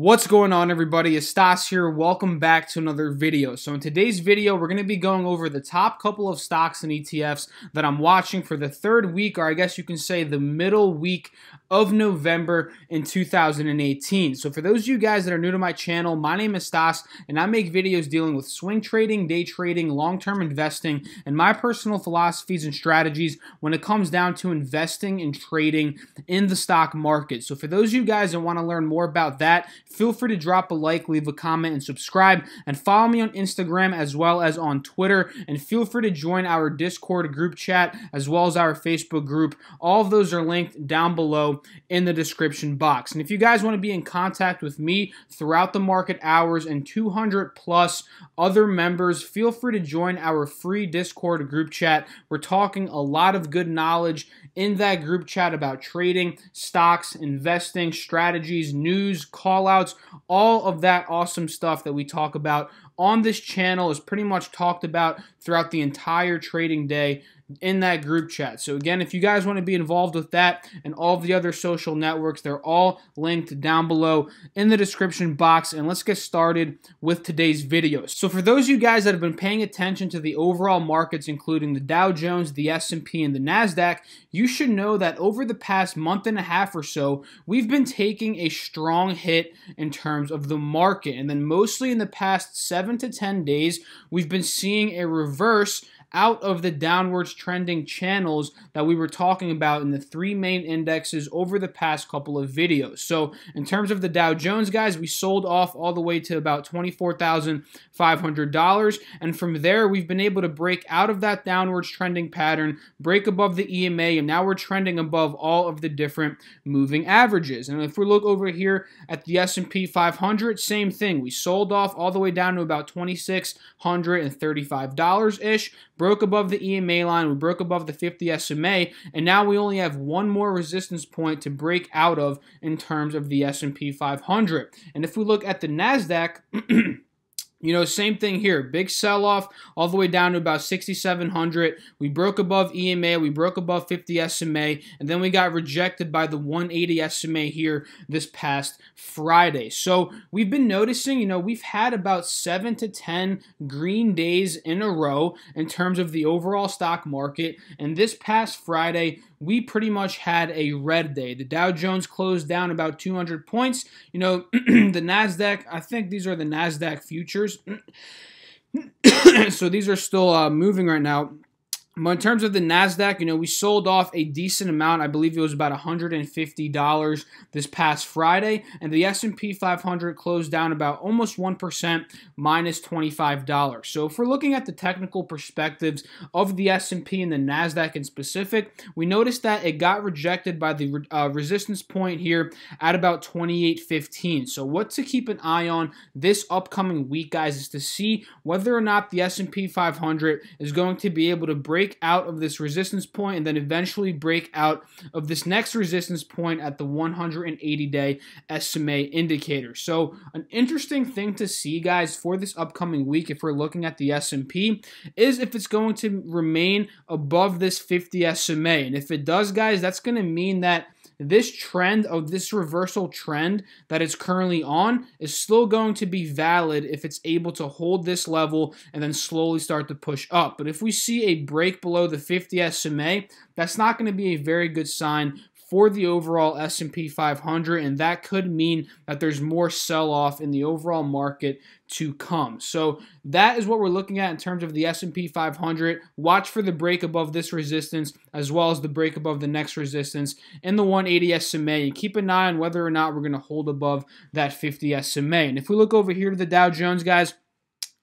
What's going on, everybody? It's Stas here. Welcome back to another video. So in today's video, we're going to be going over the top couple of stocks and ETFs that I'm watching for the third week, or I guess you can say the middle week of November in 2018. So for those of you guys that are new to my channel, my name is Stas, and I make videos dealing with swing trading, day trading, long-term investing, and my personal philosophies and strategies when it comes down to investing and trading in the stock market. So for those of you guys that want to learn more about that, feel free to drop a like, leave a comment, and subscribe, and follow me on Instagram as well as on Twitter, and feel free to join our Discord group chat as well as our Facebook group. All of those are linked down below in the description box. And if you guys want to be in contact with me throughout the market hours and 200 plus other members, feel free to join our free Discord group chat. We're talking a lot of good knowledge in that group chat about trading, stocks, investing, strategies, news, call-outs, all of that awesome stuff that we talk about on this channel is pretty much talked about throughout the entire trading day in that group chat. So again, if you guys want to be involved with that and all of the other social networks, they're all linked down below in the description box. And let's get started with today's video. So for those of you guys that have been paying attention to the overall markets, including the Dow Jones, the S&P, and the NASDAQ, you should know that over the past month and a half or so, we've been taking a strong hit in terms of the market. And then mostly in the past 7 to 10 days, we've been seeing a reverse out of the downwards trending channels that we were talking about in the three main indexes over the past couple of videos. So in terms of the Dow Jones, guys, we sold off all the way to about $24,500, and from there we've been able to break out of that downwards trending pattern, break above the EMA, and now we're trending above all of the different moving averages. And if we look over here at the S&P 500, same thing. We sold off all the way down to about $2,635-ish, broke above the EMA line, we broke above the 50 SMA, and now we only have one more resistance point to break out of in terms of the S&P 500. And if we look at the NASDAQ, you know, same thing here. Big sell-off all the way down to about 6,700. We broke above EMA. We broke above 50 SMA. And then we got rejected by the 180 SMA here this past Friday. So we've been noticing, you know, we've had about 7 to 10 green days in a row in terms of the overall stock market. And this past Friday, we pretty much had a red day. The Dow Jones closed down about 200 points. You know, the NASDAQ, I think these are the NASDAQ futures. So these are still moving right now. But in terms of the NASDAQ, you know, we sold off a decent amount. I believe it was about $150 this past Friday. And the S&P 500 closed down about almost 1%, minus $25. So if we're looking at the technical perspectives of the S&P and the NASDAQ in specific, we noticed that it got rejected by the resistance point here at about 28.15. So what to keep an eye on this upcoming week, guys, is to see whether or not the S&P 500 is going to be able to break out of this resistance point and then eventually break out of this next resistance point at the 180-day SMA indicator. So an interesting thing to see, guys, for this upcoming week, if we're looking at the S&P, is if it's going to remain above this 50 SMA. And if it does, guys, that's going to mean that this trend of this reversal trend that it's currently on is still going to be valid if it's able to hold this level and then slowly start to push up. But if we see a break below the 50 SMA, that's not going to be a very good sign for the overall S&P 500, and that could mean that there's more sell-off in the overall market to come. So that is what we're looking at in terms of the S&P 500. Watch for the break above this resistance as well as the break above the next resistance in the 180 SMA. And keep an eye on whether or not we're going to hold above that 50 SMA. And if we look over here to the Dow Jones, guys,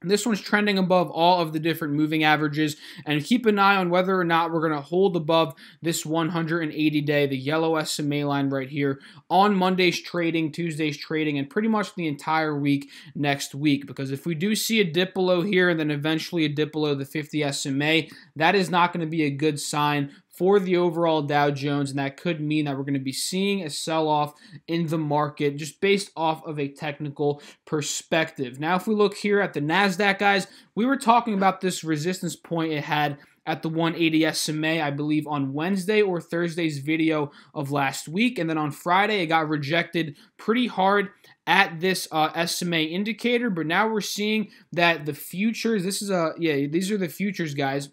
this one's trending above all of the different moving averages, and keep an eye on whether or not we're going to hold above this 180-day, the yellow SMA line right here, on Monday's trading, Tuesday's trading, and pretty much the entire week next week. Because if we do see a dip below here and then eventually a dip below the 50 SMA, that is not going to be a good sign for the overall Dow Jones, and that could mean that we're going to be seeing a sell-off in the market just based off of a technical perspective. Now, if we look here at the NASDAQ, guys, we were talking about this resistance point it had at the 180 SMA, I believe on Wednesday or Thursday's video of last week. And then on Friday, it got rejected pretty hard at this SMA indicator. But now we're seeing that the futures, these are the futures, guys.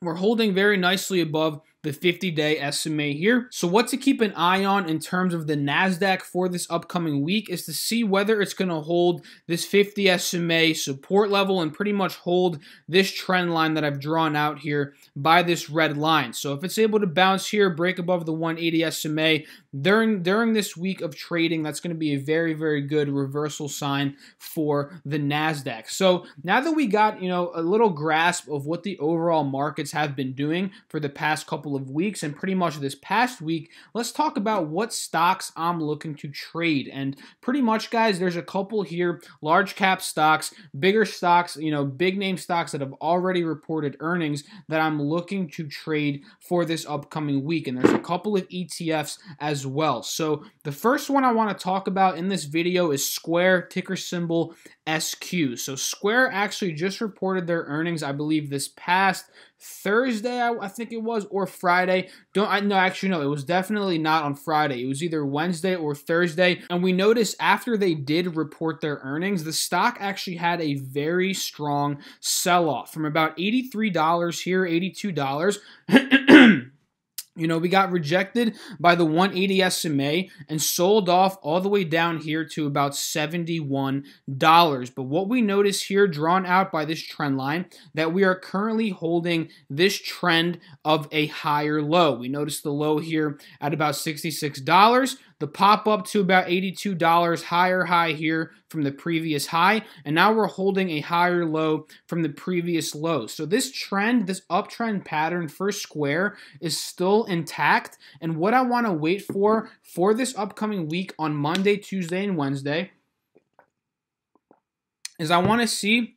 We're holding very nicely above the 50-day SMA here. So what to keep an eye on in terms of the NASDAQ for this upcoming week is to see whether it's going to hold this 50 SMA support level and pretty much hold this trend line that I've drawn out here by this red line. So if it's able to bounce here, break above the 180 SMA during this week of trading, that's going to be a very, very good reversal sign for the NASDAQ. So now that we got, a little grasp of what the overall markets have been doing for the past couple of weeks and pretty much this past week, let's talk about what stocks I'm looking to trade. And pretty much, guys, there's a couple here, large cap stocks, bigger stocks, big name stocks that have already reported earnings that I'm looking to trade for this upcoming week. And there's a couple of ETFs as well. So the first one I want to talk about in this video is Square, ticker symbol SQ. So Square actually just reported their earnings, I believe, this past Thursday, I think it was, or Friday. No, it was definitely not on Friday. It was either Wednesday or Thursday. And we noticed after they did report their earnings, the stock actually had a very strong sell-off from about $83 here, $82. We got rejected by the 180 SMA and sold off all the way down here to about $71. But what we notice here, drawn out by this trend line, that we are currently holding this trend of a higher low. We notice the low here at about $66. The pop up to about $82, higher high here from the previous high, and now we're holding a higher low from the previous low. So this trend, this uptrend pattern for Square is still intact, and what I want to wait for this upcoming week on Monday, Tuesday, and Wednesday is I want to see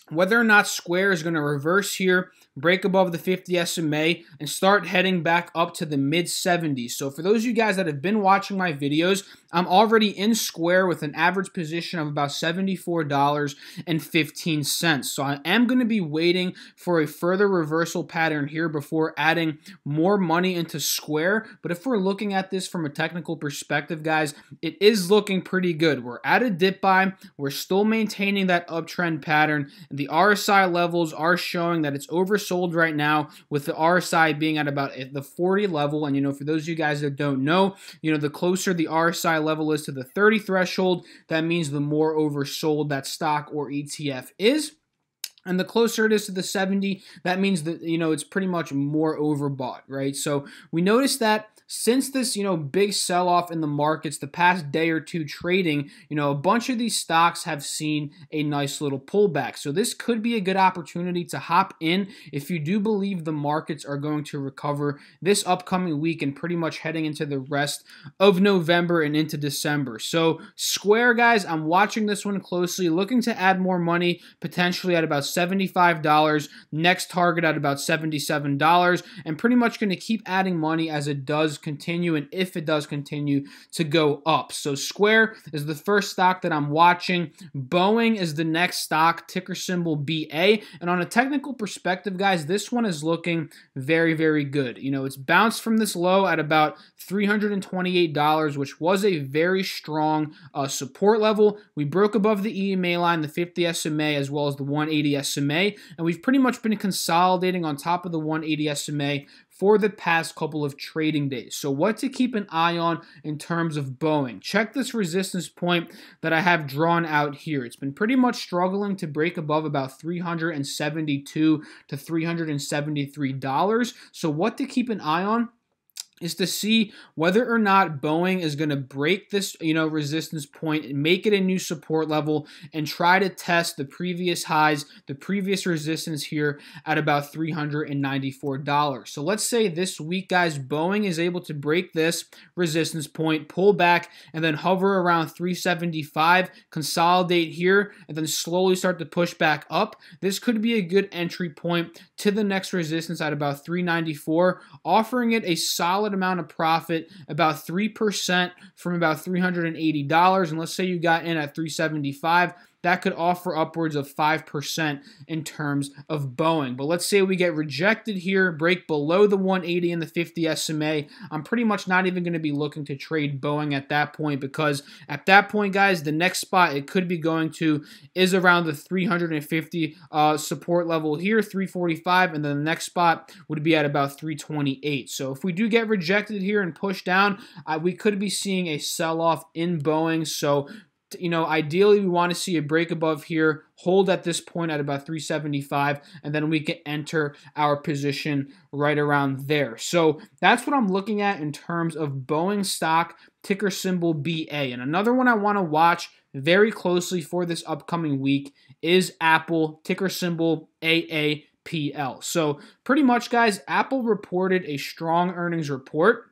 whether or not Square is going to reverse here, break above the 50 SMA, and start heading back up to the mid-70s. So for those of you guys that have been watching my videos, I'm already in Square with an average position of about $74.15. So I am going to be waiting for a further reversal pattern here before adding more money into Square. But if we're looking at this from a technical perspective, guys, it is looking pretty good. We're at a dip buy. We're still maintaining that uptrend pattern. And the RSI levels are showing that it's oversold right now, with the RSI being at about the 40 level. And, for those of you guys that don't know, the closer the RSI level is to the 30 threshold, that means the more oversold that stock or ETF is. And the closer it is to the 70, that means that, it's pretty much more overbought, right? So we noticed that since this, big sell-off in the markets the past day or two trading, a bunch of these stocks have seen a nice little pullback. So this could be a good opportunity to hop in if you do believe the markets are going to recover this upcoming week and pretty much heading into the rest of November and into December. So Square, guys, I'm watching this one closely, looking to add more money, potentially at about $75, next target at about $77, and pretty much going to keep adding money as it does continue and if it does continue to go up. So Square is the first stock that I'm watching. Boeing is the next stock, ticker symbol BA. And on a technical perspective, guys, this one is looking very, very good. It's bounced from this low at about $328, which was a very strong support level. We broke above the EMA line, the 50 SMA, as well as the 180 SMA, and we've pretty much been consolidating on top of the 180 SMA for the past couple of trading days. So what to keep an eye on in terms of Boeing? Check this resistance point that I have drawn out here. It's been pretty much struggling to break above about $372 to $373. So what to keep an eye on is to see whether or not Boeing is going to break this, resistance point and make it a new support level and try to test the previous highs, the previous resistance here at about $394. So let's say this week, guys, Boeing is able to break this resistance point, pull back, and then hover around 375, consolidate here, and then slowly start to push back up. This could be a good entry point to the next resistance at about 394, offering it a solid amount of profit, about 3% from about $380. And let's say you got in at 375, that could offer upwards of 5% in terms of Boeing. But let's say we get rejected here, break below the 180 and the 50 SMA. I'm pretty much not even going to be looking to trade Boeing at that point, because at that point, guys, the next spot it could be going to is around the 350 support level here, 345, and then the next spot would be at about 328. So if we do get rejected here and push down, we could be seeing a sell-off in Boeing. So ideally we want to see a break above here, hold at this point at about 375, and then we can enter our position right around there. So that's what I'm looking at in terms of Boeing stock, ticker symbol BA. And another one I want to watch very closely for this upcoming week is Apple, ticker symbol AAPL. So pretty much, guys, Apple reported a strong earnings report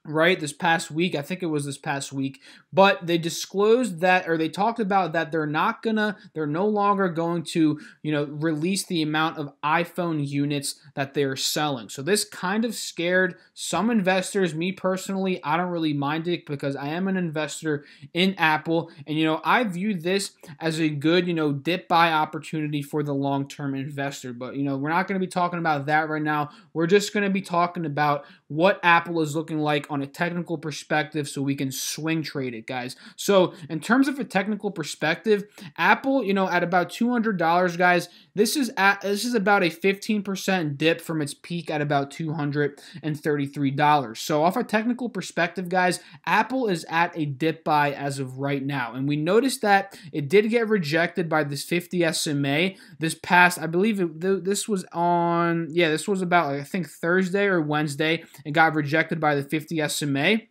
right this past week. I think it was this past week, but they disclosed that, or they talked about that they're no longer going to, release the amount of iPhone units that they're selling. So this kind of scared some investors. Me personally, I don't really mind it because I am an investor in Apple, and I view this as a good, dip buy opportunity for the long-term investor. But we're not going to be talking about that right now. We're just going to be talking about what Apple is looking like on a technical perspective, so we can swing trade it, guys. So in terms of a technical perspective, Apple, at about $200, guys, this is about a 15% dip from its peak at about $233. So off a technical perspective, guys, Apple is at a dip buy as of right now, and we noticed that it did get rejected by this 50 SMA this past, I believe this was about I think Thursday or Wednesday. It got rejected by the 50 SMA.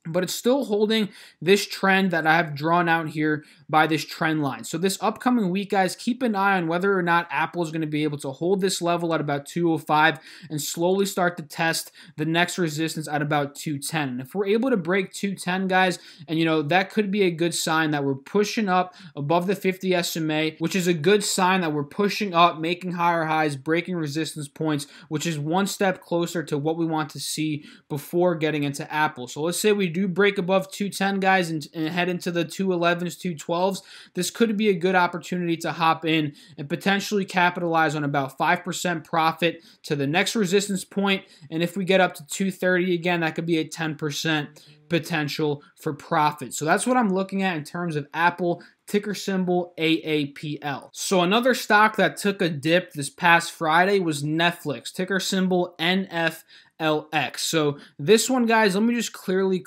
But it's still holding this trend that I have drawn out here by this trend line. So this upcoming week, guys, keep an eye on whether or not Apple is going to be able to hold this level at about 205 and slowly start to test the next resistance at about 210. And if we're able to break 210, guys, and that could be a good sign that we're pushing up above the 50 SMA, which is a good sign that we're pushing up, making higher highs, breaking resistance points, which is one step closer to what we want to see before getting into Apple. So let's say we do break above 210, guys, and head into the 211s, 212s, this could be a good opportunity to hop in and potentially capitalize on about 5% profit to the next resistance point. And if we get up to 230 again, that could be a 10% potential for profit. So that's what I'm looking at in terms of Apple, ticker symbol AAPL. So another stock that took a dip this past Friday was Netflix, ticker symbol NFLX. So this one, guys, let me just quickly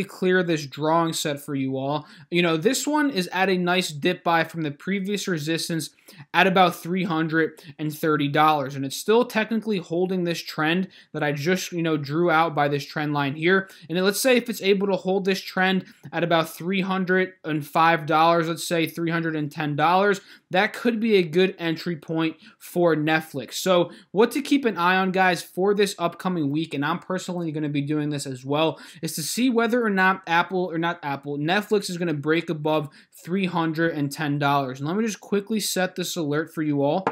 clear this drawing set for you all. This one is at a nice dip buy from the previous resistance at about $330, and it's still technically holding this trend that I just drew out by this trend line here. And then let's say if it's able to hold this trend at about $305, let's say $310, that could be a good entry point for Netflix. So what to keep an eye on, guys, for this upcoming week, and I'm personally going to be doing this as well, is to see whether or not Netflix is going to break above $310. And let me just quickly set this alert for you all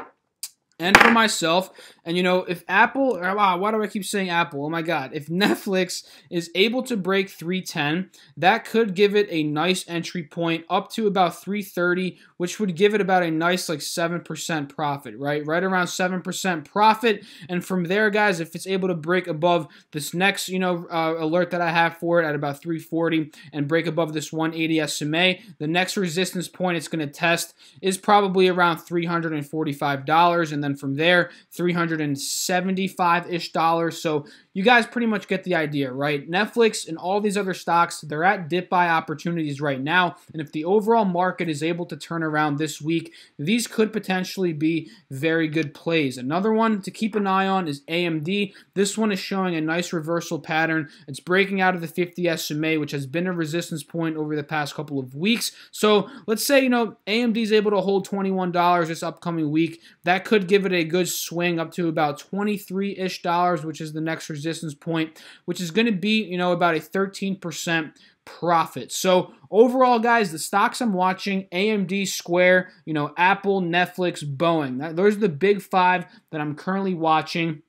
and for myself. And if Apple, why do I keep saying Apple? Oh my God. If Netflix is able to break 310, that could give it a nice entry point up to about 330, which would give it about a nice 7% profit, right? Right around 7% profit. And from there, guys, if it's able to break above this next, alert that I have for it at about 340 and break above this 180 SMA, the next resistance point it's going to test is probably around $345. And then from there, $375-ish. So you guys pretty much get the idea, right? Netflix and all these other stocks, they're at dip buy opportunities right now. And if the overall market is able to turn around this week, these could potentially be very good plays. Another one to keep an eye on is AMD. This one is showing a nice reversal pattern. It's breaking out of the 50 SMA, which has been a resistance point over the past couple of weeks. So let's say, AMD is able to hold $21 this upcoming week. That could give it a good swing up to about $23-ish, which is the next resistance point, which is going to be, about a 13% profit. So overall, guys, the stocks I'm watching: AMD, Square, Apple, Netflix, Boeing. Those are the big five that I'm currently watching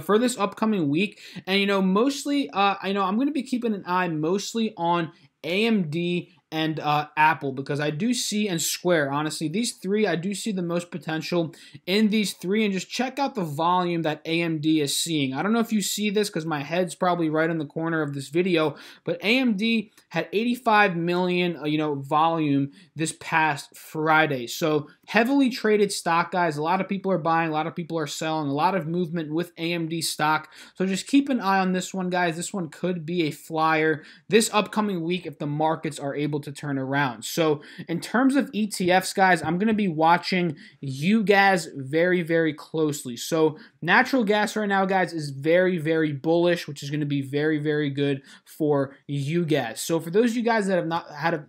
for this upcoming week. And mostly I'm going to be keeping an eye mostly on AMD and Apple, because I do see, and Square, honestly, these three, I do see the most potential in these three. And just check out the volume that AMD is seeing. I don't know if you see this because my head's probably right in the corner of this video, but AMD had 85 million volume this past Friday. So heavily traded stock, guys. A lot of people are buying, a lot of people are selling, a lot of movement with AMD stock. So just keep an eye on this one, guys. This one could be a flyer this upcoming week if the markets are able to turn around. So in terms of ETFs, guys, I'm going to be watching UGAZ very, very closely. So natural gas right now, guys, is very, very bullish, which is going to be very, very good for UGAZ. So for those of you guys that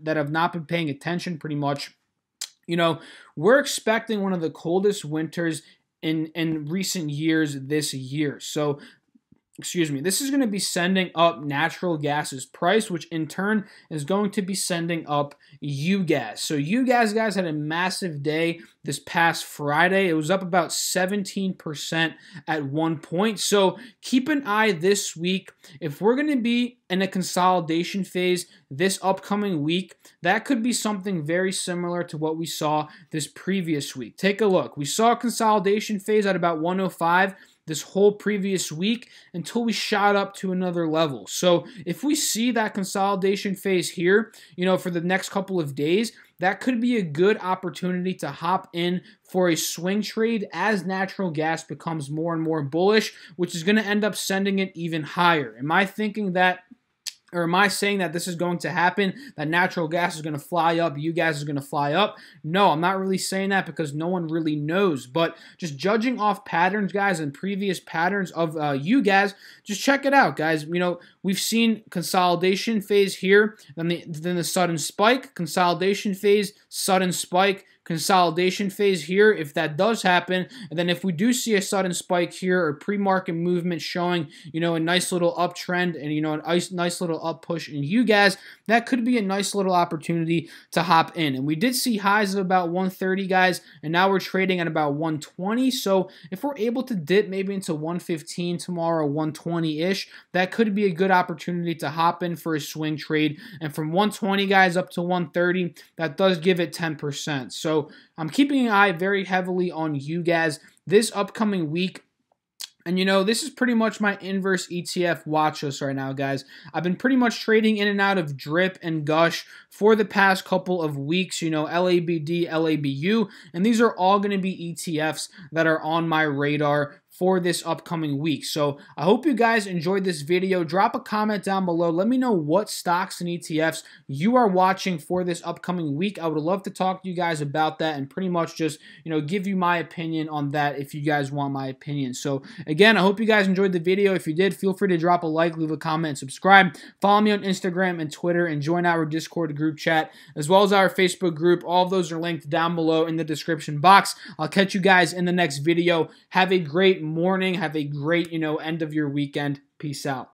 have not been paying attention, pretty much, we're expecting one of the coldest winters in recent years this year. So excuse me, this is going to be sending up natural gas's price, which in turn is going to be sending up UGAZ. So UGAZ, guys, had a massive day this past Friday. It was up about 17% at one point. So keep an eye this week. If we're going to be in a consolidation phase this upcoming week, that could be something very similar to what we saw this previous week. Take a look. We saw a consolidation phase at about 105 this whole previous week until we shot up to another level. So if we see that consolidation phase here, for the next couple of days, that could be a good opportunity to hop in for a swing trade as natural gas becomes more and more bullish, which is going to end up sending it even higher. Am I thinking that, or am I saying that this is going to happen, that natural gas is going to fly up, UGAZ is going to fly up? No, I'm not really saying that because no one really knows. But just judging off patterns, guys, and previous patterns of UGAZ, just check it out, guys. We've seen consolidation phase here, then the sudden spike, consolidation phase, sudden spike, consolidation phase here, if that does happen, and then if we do see a sudden spike here or pre-market movement showing, a nice little uptrend and, a nice little up push in UGAZ, that could be a nice little opportunity to hop in. And we did see highs of about 130, guys, and now we're trading at about 120. So if we're able to dip maybe into 115 tomorrow, 120-ish, that could be a good opportunity to hop in for a swing trade. And from 120, guys, up to 130, that does give it 10%. So I'm keeping an eye very heavily on UGAZ this upcoming week. And this is pretty much my inverse ETF watch list right now, guys. I've been pretty much trading in and out of DRIP and Gush for the past couple of weeks, LABD, LABU, and these are all going to be ETFs that are on my radar for this upcoming week. So I hope you guys enjoyed this video. Drop a comment down below. Let me know what stocks and ETFs you are watching for this upcoming week. I would love to talk to you guys about that and pretty much just, give you my opinion on that if you guys want my opinion. So again, I hope you guys enjoyed the video. If you did, feel free to drop a like, leave a comment, and subscribe. Follow me on Instagram and Twitter and join our Discord group chat as well as our Facebook group. All of those are linked down below in the description box. I'll catch you guys in the next video. Have a great morning. Have a great, end of your weekend. Peace out.